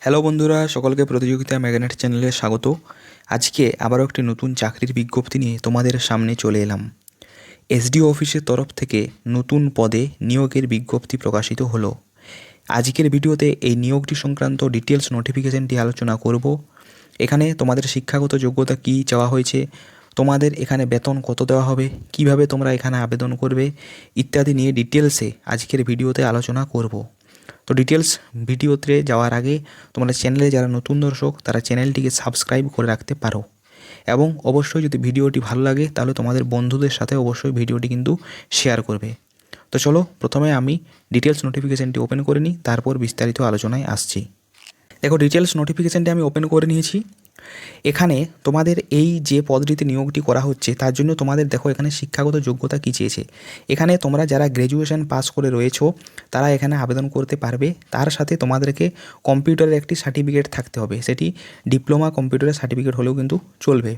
Hello বন্ধুরা, সকলকে প্রতিযোগিতা ম্যাগনেট চ্যানেলে স্বাগত। আজকে আবারও একটি নতুন চাকরির বিজ্ঞপ্তি নিয়ে তোমাদের সামনে চলে এলাম। এসডিও অফিসের তরফ থেকে নতুন পদে নিয়োগের বিজ্ঞপ্তি প্রকাশিত হলো। আজকের ভিডিওতে এই নিয়োগটি সংক্রান্ত ডিটেলস নোটিফিকেশনটি আলোচনা করব। এখানে তোমাদের শিক্ষাগত যোগ্যতা কী চাওয়া হয়েছে, তোমাদের এখানে বেতন কত দেওয়া হবে, কিভাবে তোমরা এখানে আবেদন করবে ইত্যাদি নিয়ে ডিটেলসে আজকের ভিডিওতে আলোচনা করব। তো ডিটেলস ভিডিওতে যাওয়ার আগে তোমরা চ্যানেলে যারা নতুন দর্শক তারা চ্যানেলটিকে সাবস্ক্রাইব করে রাখতে পারো, এবং অবশ্যই যদি ভিডিওটি ভালো লাগে তাহলে তোমাদের বন্ধুদের সাথে অবশ্যই ভিডিওটি কিন্তু শেয়ার করবে। তো চলো প্রথমে আমি ডিটেলস নোটিফিকেশানটি ওপেন করে নিই, তারপর বিস্তারিত আলোচনায় আসছি। দেখো, ডিটেলস নোটিফিকেশানটি আমি ওপেন করে নিয়েছি। এখানে তোমাদের এই যে পদটিতে নিয়োগটি করা হচ্ছে তার জন্য তোমাদের দেখো এখানে শিক্ষাগত যোগ্যতা কী চেয়েছে। এখানে তোমরা যারা গ্র্যাজুয়েশন পাস করে রয়েছো তারা এখানে আবেদন করতে পারবে। তার সাথে তোমাদেরকে কম্পিউটারের একটি সার্টিফিকেট থাকতে হবে, সেটি ডিপ্লোমা কম্পিউটারের সার্টিফিকেট হলেও কিন্তু চলবে।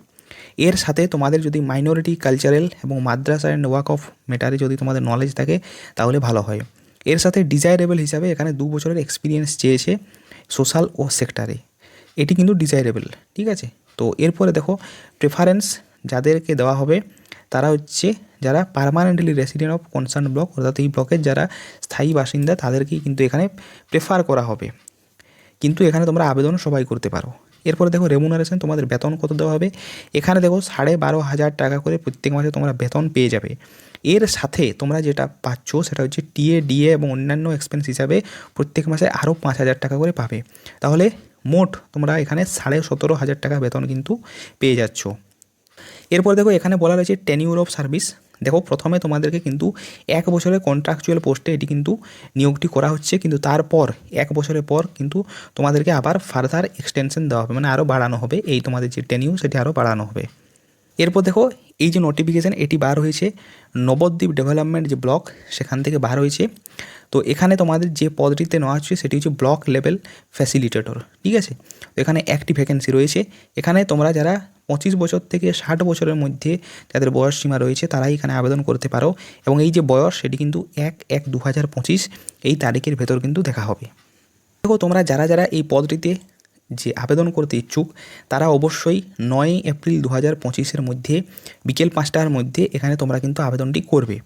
এর সাথে তোমাদের যদি মাইনরিটি, কালচারাল এবং মাদ্রাসা অ্যান্ড ওয়ার্ক অফ ম্যাটারে যদি তোমাদের নলেজ থাকে তাহলে ভালো হয়। এর সাথে ডিজায়ারেবল হিসাবে এখানে 2 বছরের এক্সপিরিয়েন্স চেয়েছে সোশ্যাল ও সেক্টরে, এটি কিন্তু ডিজায়ারেবল, ঠিক আছে। তো এরপরে দেখো প্রেফারেন্স যাদেরকে দেওয়া হবে তারা হচ্ছে যারা permanently resident of concern block, অর্থাৎ এই ব্লকের যারা স্থায়ী বাসিন্দা তাদেরকেই কিন্তু এখানে প্রেফার করা হবে, কিন্তু এখানে তোমরা আবেদন সবাই করতে পারো। এরপরে দেখো রেমুনারেশন, তোমাদের বেতন কত দেওয়া হবে। এখানে দেখো 12,500 টাকা করে প্রত্যেক মাসে তোমরা বেতন পেয়ে যাবে। এর সাথে তোমরা যেটা পাচ্ছ সেটা হচ্ছে টিএ, ডিএ এবং অন্যান্য এক্সপেন্স হিসাবে প্রত্যেক মাসে আরও 5,000 টাকা করে পাবে। তাহলে মোট তোমরা এখানে 17,500 টাকা বেতন কিন্তু পেয়ে যাচ্ছ। এরপর দেখো এখানে বলা রয়েছে টেনিউর অফ সার্ভিস। দেখো প্রথমে তোমাদেরকে কিন্তু 1 বছরের কন্ট্রাকচুয়াল পোস্টে এটি কিন্তু নিয়োগটি করা হচ্ছে, কিন্তু তারপর 1 বছরের পর কিন্তু তোমাদেরকে আবার ফার্দার এক্সটেনশন দেওয়া হবে, মানে আরও বাড়ানো হবে, এই তোমাদের যে টেনিউ সেটি আরও বাড়ানো হবে। এরপর দেখো এই যে নোটিফিকেশান এটি বার হয়েছে নবদ্বীপ ডেভেলপমেন্ট যে ব্লক সেখান থেকে বার হয়েছে। তো এখানে তোমাদের যে পদটিতে নেওয়া হচ্ছে সেটি হচ্ছে ব্লক লেভেল ফ্যাসিলিটেটর, ঠিক আছে। তো এখানে একটি ভ্যাকেন্সি রয়েছে। এখানে তোমরা যারা 25 বছর থেকে 60 বছরের মধ্যে যাদের বয়স সীমা রয়েছে তারাই এখানে আবেদন করতে পারো, এবং এই যে বয়স সেটি কিন্তু 1/1/2025 এই তারিখের ভেতর কিন্তু দেখা হবে। দেখো তোমরা যারা যারা এই পদটিতে যে আবেদন করতে ইচ্ছুক তারা অবশ্যই 9 এপ্রিল 2025 মধ্যে বিকেল 5টার মধ্যে এখানে তোমরা কিন্তু আবেদনটি করবে।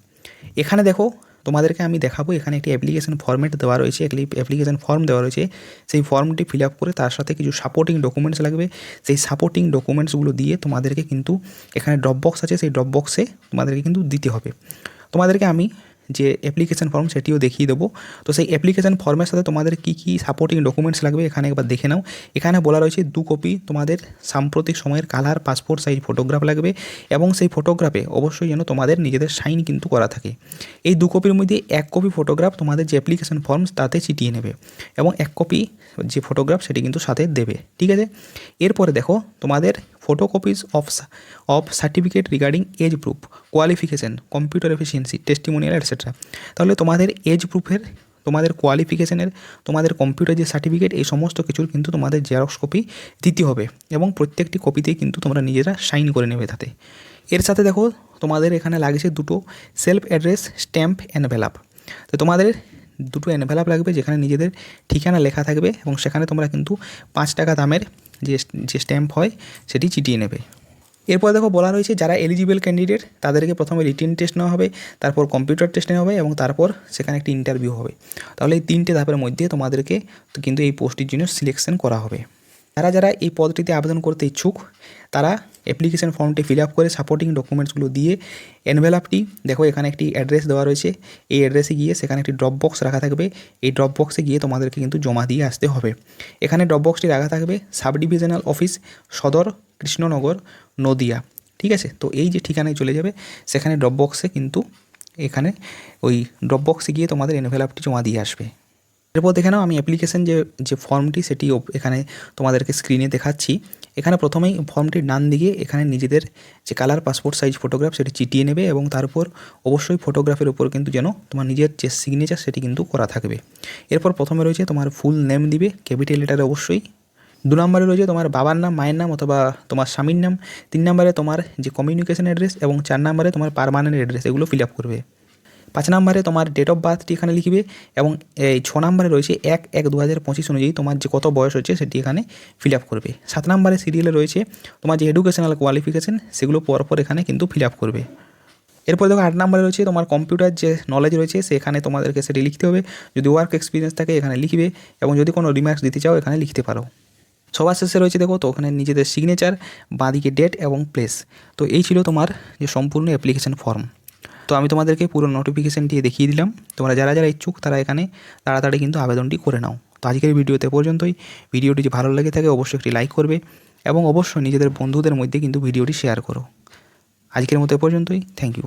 এখানে দেখো তোমাদেরকে আমি দেখাবো, এখানে একটি অ্যাপ্লিকেশন ফর্মেট দেওয়া রয়েছে, একটি অ্যাপ্লিকেশন ফর্ম দেওয়া রয়েছে। সেই ফর্মটি ফিল আপ করে তার সাথে কিছু সাপোর্টিং ডকুমেন্টস লাগবে। সেই সাপোর্টিং ডকুমেন্টসগুলো দিয়ে তোমাদেরকে কিন্তু এখানে ড্রপ বক্স আছে, সেই ড্রপ বক্সে তোমাদেরকে কিন্তু দিতে হবে। তোমাদেরকে আমি যে অ্যাপ্লিকেশন ফর্ম সেটিও দেখিয়ে দেবো। তো সেই অ্যাপ্লিকেশন ফর্মের সাথে তোমাদের কী কী সাপোর্টিং ডকুমেন্টস লাগবে এখানে একবার দেখে নাও। এখানে বলা রয়েছে 2 কপি তোমাদের সাম্প্রতিক সময়ের কালার পাসপোর্ট সাইজ ফটোগ্রাফ লাগবে, এবং সেই ফটোগ্রাফে অবশ্যই যেন তোমাদের নিজেদের সাইন কিন্তু করা থাকে। এই 2 কপির মধ্যে 1 কপি ফটোগ্রাফ তোমাদের যে অ্যাপ্লিকেশন ফর্ম তাতে চিটিয়ে নেবে, এবং 1 কপি যে ফটোগ্রাফ সেটি কিন্তু সাথে দেবে, ঠিক আছে। এরপরে দেখো তোমাদের photocopies of certificate regarding age proof, qualification, computer efficiency, testimonial etcetera. তাহলে তোমাদের এজ প্রুফের, তোমাদের কোয়ালিফিকেশানের, তোমাদের কম্পিউটার যে সার্টিফিকেট, এই সমস্ত কিছুর কিন্তু তোমাদের জেরক্স কপি দিতে হবে, এবং প্রত্যেকটি কপিতেই কিন্তু তোমরা নিজেরা সাইন করে নেবে তাতে। এর সাথে দেখো তোমাদের এখানে লাগছে 2টো সেলফ অ্যাড্রেস স্ট্যাম্প এনভেলাপ। তো তোমাদের 2টো এনভেলাপ লাগবে যেখানে নিজেদের ঠিকানা লেখা থাকবে, এবং সেখানে তোমরা কিন্তু 5 টাকা দামের যে স্ট্যাম্প হয় সেটি চিটিয়ে নেবে। এরপর দেখো বলা রয়েছে যারা এলিজিবল ক্যান্ডিডেট তাদেরকে প্রথমে রিটেন টেস্ট নেওয়া হবে, তারপর কম্পিউটার টেস্ট নেওয়া হবে, এবং তারপর সেখানে একটি ইন্টারভিউ হবে। তাহলে এই 3টে ধাপের মধ্যে তোমাদেরকে কিন্তু এই পোস্টটির জন্য সিলেকশন করা হবে। যারা যারা এই পদটিতে আবেদন করতে ইচ্ছুক তারা অ্যাপ্লিকেশন ফর্মটি ফিল আপ করে সাপোর্টিং ডকুমেন্টসগুলো দিয়ে এনভেলাপটি, দেখো এখানে একটি অ্যাড্রেস দেওয়া রয়েছে, এই অ্যাড্রেসে গিয়ে সেখানে একটি ড্রপ বক্স রাখা থাকবে, এই ড্রপ বক্সে গিয়ে তোমাদেরকে কিন্তু জমা দিয়ে আসতে হবে। এখানে ড্রপ বক্সটি রাখা থাকবে সাব ডিভিশনাল অফিস, সদর, কৃষ্ণনগর, নদিয়া, ঠিক আছে। তো এই যে ঠিকানায় চলে যাবে সেখানে ড্রপ বক্সে কিন্তু এখানে ওই ড্রপ বক্সে গিয়ে তোমাদের এনভেলাপটি জমা দিয়ে আসবে। এরপর দেখে নাও আমি অ্যাপ্লিকেশন যে ফর্মটি সেটি এখানে তোমাদেরকে স্ক্রিনে দেখাচ্ছি। এখানে প্রথমেই ফর্মটির ডান দিকে এখানে নিজেদের যে কালার পাসপোর্ট সাইজ ফটোগ্রাফ সেটি চিটিয়ে নেবে, এবং তারপর অবশ্যই ফটোগ্রাফের উপর কিন্তু যেন তোমার নিজের যে সিগনেচার সেটি কিন্তু করা থাকবে। এরপর প্রথমে রয়েছে তোমার ফুল নেম দিবে ক্যাপিটাল লেটারে অবশ্যই। 2 নম্বরে রয়েছে তোমার বাবার নাম, মায়ের নাম অথবা তোমার স্বামীর নাম। 3 নম্বরে তোমার যে কমিউনিকেশন অ্যাড্রেস, এবং 4 নম্বরে তোমার পার্মানেন্ট অ্যাড্রেস, এগুলো ফিল আপ করবে। 5 নম্বরে তোমার ডেট অফ বার্থটি এখানে লিখবে এবং এই 6 নম্বরে রয়েছে 1/1/2025 অনুযায়ী তোমার যে কত বয়স হচ্ছে সেটি এখানে ফিল আপ করবে। 7 নম্বরে সিরিয়ালে রয়েছে তোমার যে এডুকেশনাল কোয়ালিফিকেশান সেগুলো পরপর এখানে কিন্তু ফিল আপ করবে। এরপর দেখো 8 নম্বরে রয়েছে তোমার কম্পিউটার যে নলেজ রয়েছে সেখানে তোমাদেরকে সেটি লিখতে হবে। যদি ওয়ার্ক এক্সপিরিয়েন্স থাকে এখানে লিখবে এবং যদি কোনো রিমার্কস দিতে চাও এখানে লিখতে পারো। সবার শেষে রয়েছে দেখো তো ওখানে নিজেদের সিগনেচার, বাঁদিকে ডেট এবং প্লেস। তো এই ছিল তোমার যে সম্পূর্ণ অ্যাপ্লিকেশন ফর্ম। তো আমি তোমাদেরকে পুরো নোটিফিকেশানটি দেখিয়ে দিলাম। তোমরা যারা যারা ইচ্ছুক তারা এখানে তাড়াতাড়ি কিন্তু আবেদনটি করে নাও। তো আজকের ভিডিওতে পর্যন্তই। ভিডিওটি যদি ভালো লেগে থাকে অবশ্যই একটি লাইক করবে এবং অবশ্যই নিজেদের বন্ধুদের মধ্যে কিন্তু ভিডিওটি শেয়ার করো। আজকের মতো এ পর্যন্তই। Thank you.